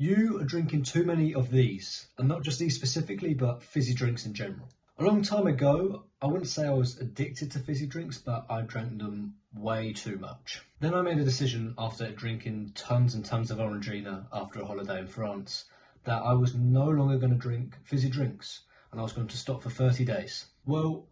You are drinking too many of these, and not just these specifically, but fizzy drinks in general. A long time ago, I wouldn't say I was addicted to fizzy drinks, but I drank them way too much. Then I made a decision after drinking tons and tons of Orangina after a holiday in France that I was no longer going to drink fizzy drinks, and I was going to stop for 30 days. Well,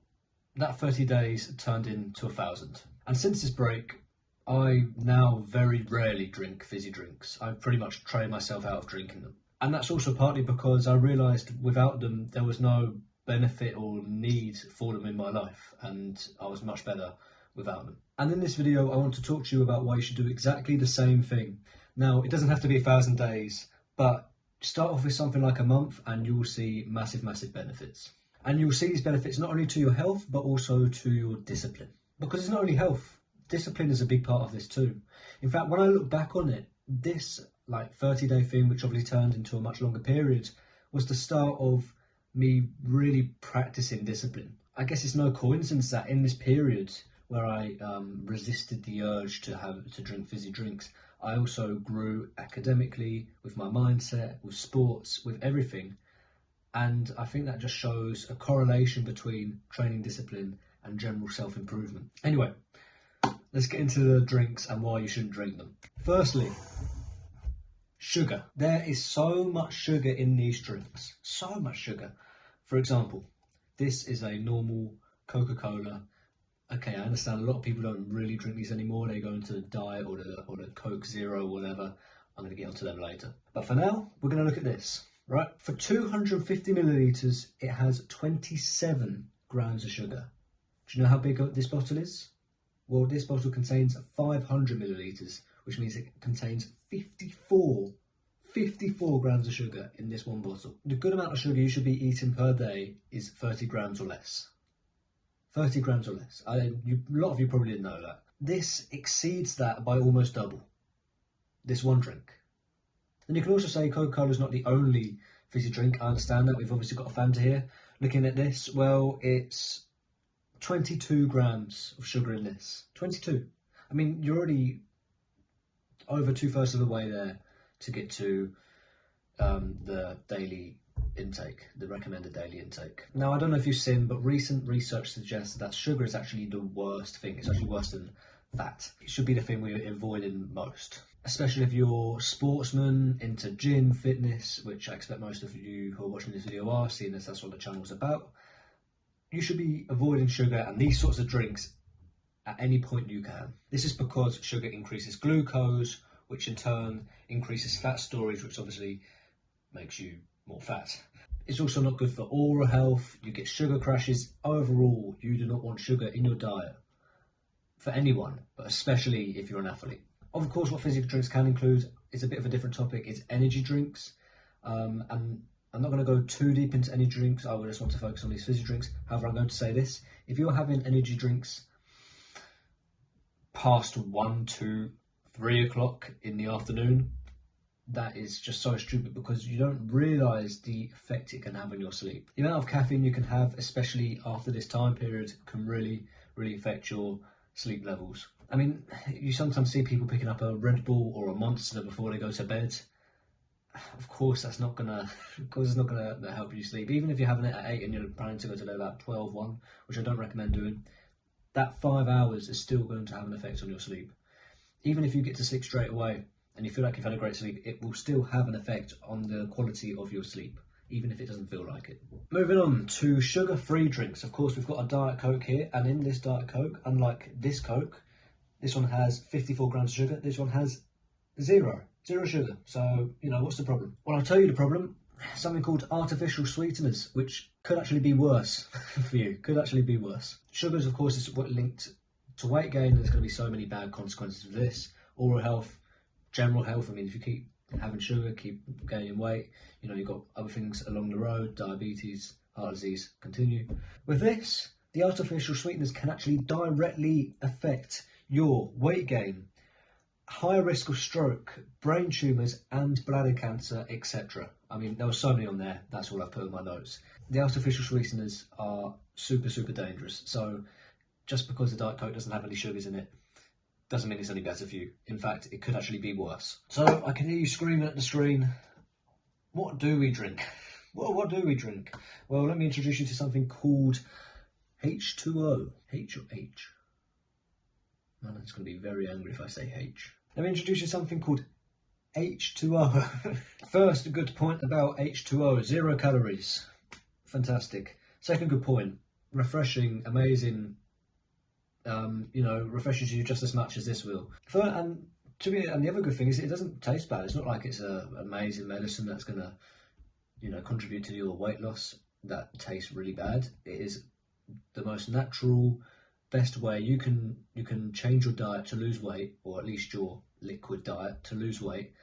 that 30 days turned into 1,000. And since this break, I now very rarely drink fizzy drinks. I've pretty much trained myself out of drinking them. And that's also partly because I realised without them there was no benefit or need for them in my life, and I was much better without them. And in this video I want to talk to you about why you should do exactly the same thing. Now, it doesn't have to be 1,000 days, but start off with something like a month and you will see massive benefits. And you will see these benefits not only to your health but also to your discipline. Because it's not only health, discipline is a big part of this too. In fact, when I look back on it, this 30-day thing, which obviously turned into a much longer period, was the start of me really practicing discipline. I guess it's no coincidence that in this period where I resisted the urge to drink fizzy drinks, I also grew academically, with my mindset, with sports, with everything. And I think that just shows a correlation between training discipline and general self-improvement. Anyway, let's get into the drinks and why you shouldn't drink them. Firstly, sugar. There is so much sugar in these drinks. So much sugar. For example, this is a normal Coca-Cola. Okay, I understand a lot of people don't really drink these anymore. They go into the diet or the Coke Zero or whatever. I'm going to get onto them later. But for now, we're going to look at this. Right? For 250 millilitres, it has 27 grams of sugar. Do you know how big this bottle is? Well, this bottle contains 500 millilitres, which means it contains 54 grams of sugar in this one bottle. The good amount of sugar you should be eating per day is 30 grams or less. 30 grams or less. A lot of you probably didn't know that. This exceeds that by almost double. This one drink. And you can also say Coca-Cola is not the only fizzy drink. I understand that. We've obviously got a Fanta here. Looking at this, well, it's 22 grams of sugar in this. 22. I mean, you're already over 2/3 of the way there to get to the daily intake, the recommended daily intake. Now, I don't know if you've seen, but recent research suggests that sugar is actually the worst thing. It's actually worse than fat. It should be the thing we're avoiding most, especially if you're a sportsman into gym, fitness, which I expect most of you who are watching this video are, seeing as that's what the channel's about. You should be avoiding sugar and these sorts of drinks at any point you can. This is because sugar increases glucose, which in turn increases fat storage, which obviously makes you more fat. It's also not good for oral health. You get sugar crashes. Overall, you do not want sugar in your diet for anyone, but especially if you're an athlete. Of course, what fizzy drinks can include is a bit of a different topic. It's energy drinks. And I'm not going to go too deep into energy drinks. I just want to focus on these fizzy drinks. However, I'm going to say this. If you're having energy drinks past 1, 2, 3 o'clock in the afternoon, that is just so stupid because you don't realise the effect it can have on your sleep. The amount of caffeine you can have, especially after this time period, can really affect your sleep levels. I mean, you sometimes see people picking up a Red Bull or a Monster before they go to bed. Of course, it's not gonna help you sleep. Even if you're having it at 8 and you're planning to go to bed about 12, 1, which I don't recommend doing, that 5 hours is still going to have an effect on your sleep. Even if you get to sleep straight away and you feel like you've had a great sleep, it will still have an effect on the quality of your sleep, even if it doesn't feel like it. Moving on to sugar-free drinks. Of course, we've got a Diet Coke here, and in this Diet Coke, unlike this Coke, this one has 54 grams of sugar, this one has zero sugar. So, what's the problem? Well, I'll tell you the problem. Something called artificial sweeteners, which could actually be worse for you. Could actually be worse. Sugars, of course, is what linked to weight gain. There's going to be so many bad consequences of this. Oral health, general health. I mean, if you keep having sugar, keep gaining weight, you've got other things along the road, diabetes, heart disease, continue. With this, the artificial sweeteners can actually directly affect your weight gain, high risk of stroke, brain tumours and bladder cancer, etc. I mean, there were so many on there, that's all I've put in my notes. The artificial sweeteners are super dangerous, so just because the Diet Coke doesn't have any sugars in it, doesn't mean it's any better for you. In fact, it could actually be worse. So I can hear you screaming at the screen, what do we drink? Well, what do we drink? Well, let me introduce you to something called H2O. H or H? Man, it's going to be very angry if I say H. Let me introduce you to something called H2O. First, a good point about H2O, 0 calories. Fantastic. Second good point, refreshing, amazing. Refreshes you just as much as this will. And the other good thing is it doesn't taste bad. It's not like it's an amazing medicine that's going to, contribute to your weight loss that tastes really bad. It is the most natural, best way you can change your diet to lose weight, or at least your liquid diet to lose weight,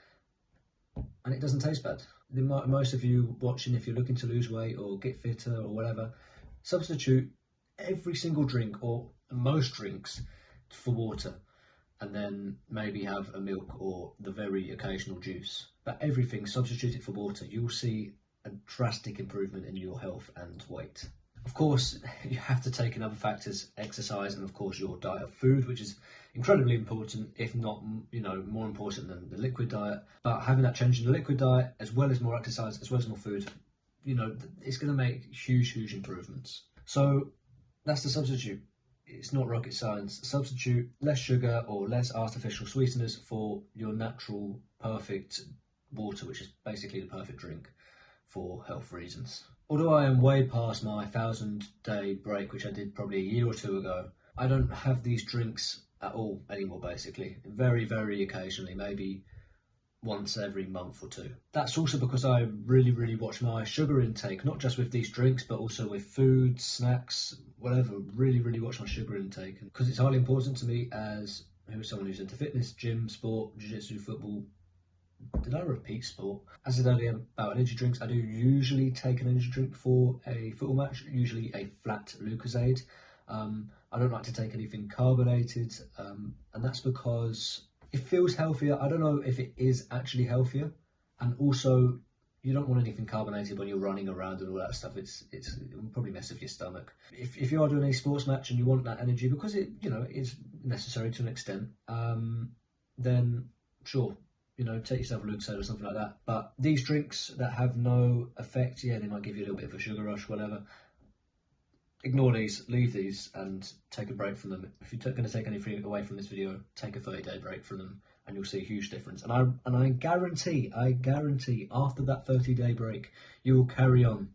and it doesn't taste bad. Most of you watching, if you're looking to lose weight or get fitter or whatever, substitute every single drink or most drinks for water, and then maybe have a milk or the very occasional juice. But everything, substitute it for water. You'll see a drastic improvement in your health and weight. Of course, you have to take in other factors, exercise, and of course your diet of food, which is incredibly important, if not, more important than the liquid diet. But having that change in the liquid diet, as well as more exercise, as well as more food, it's going to make huge, huge improvements. So that's the substitute. It's not rocket science. Substitute less sugar or less artificial sweeteners for your natural, perfect water, which is basically the perfect drink for health reasons. Although I am way past my 1,000-day break, which I did probably a year or two ago, I don't have these drinks at all anymore, basically. Very, very occasionally, maybe once every month or two. That's also because I really, really watch my sugar intake, not just with these drinks, but also with food, snacks, whatever. Really, really watch my sugar intake, because it's highly important to me as someone who's into fitness, gym, sport, jiu-jitsu, football. Did I repeat sport? As I said earlier about energy drinks, I do usually take an energy drink for a football match, usually a flat Lucozade. I don't like to take anything carbonated, and that's because it feels healthier. I don't know if it is actually healthier, and also you don't want anything carbonated when you're running around and all that stuff. It will probably mess with your stomach. If you are doing a sports match and you want that energy, because it is necessary to an extent, then sure. Take yourself a Lucozade or something like that. But these drinks that have no effect, they might give you a little bit of a sugar rush, whatever. Ignore these, leave these, and take a break from them. If you're going to take anything away from this video, take a 30-day break from them, and you'll see a huge difference. And I guarantee, after that 30-day break, you will carry on,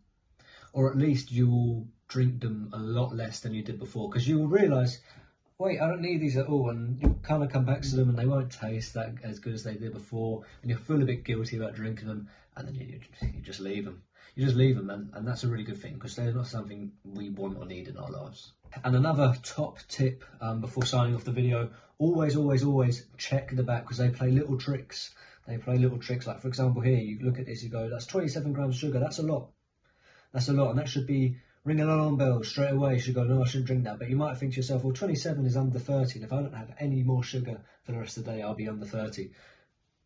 or at least you will drink them a lot less than you did before, because you will realise, wait, I don't need these at all, and you kind of come back to them and they won't taste that as good as they did before, and you'll feel a bit guilty about drinking them, and then you just leave them. You just leave them, and that's a really good thing, because they're not something we want or need in our lives. And another top tip before signing off the video, always, always, always check the back, because they play little tricks. They play little tricks, like for example here, you look at this, you go, that's 27 grams of sugar, that's a lot. That's a lot, and that should be ring an alarm bell straight away. You should go, no, I shouldn't drink that. But you might think to yourself, well, 27 is under 30, and if I don't have any more sugar for the rest of the day, I'll be under 30.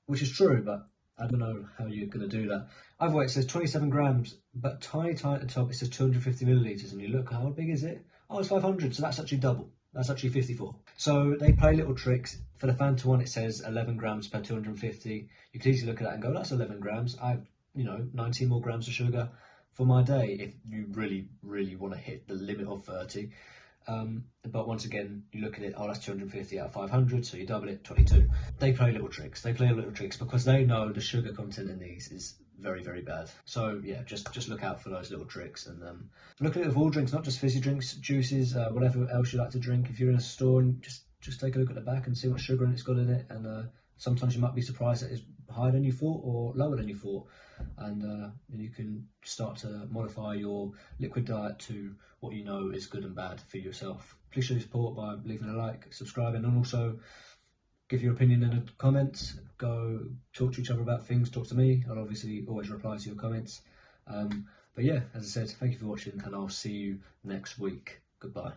Which is true, but I don't know how you're going to do that. Either way, it says 27 grams, but tiny at the top, it says 250 millilitres, and you look, how big is it? Oh, it's 500, so that's actually double. That's actually 54. So they play little tricks. For the Fanta one, it says 11 grams per 250. You could easily look at that and go, that's 11 grams. I've, 19 more grams of sugar for my day, if you really, really want to hit the limit of 30. But once again, you look at it, that's 250 out of 500, so you double it, 22. They play little tricks. They play little tricks because they know the sugar content in these is very, very bad. So yeah, just look out for those little tricks, and look at it with all drinks, not just fizzy drinks, juices, whatever else you like to drink. If you're in a store, and just take a look at the back and see what sugar it's got in it, and sometimes you might be surprised that it's higher than you thought or lower than you thought, and you can start to modify your liquid diet to what you know is good and bad for yourself. Please show your support by leaving a like, subscribing, and also give your opinion in the comments. Go talk to each other about things, talk to me. I'll obviously always reply to your comments. But yeah, as I said, thank you for watching, and I'll see you next week. Goodbye.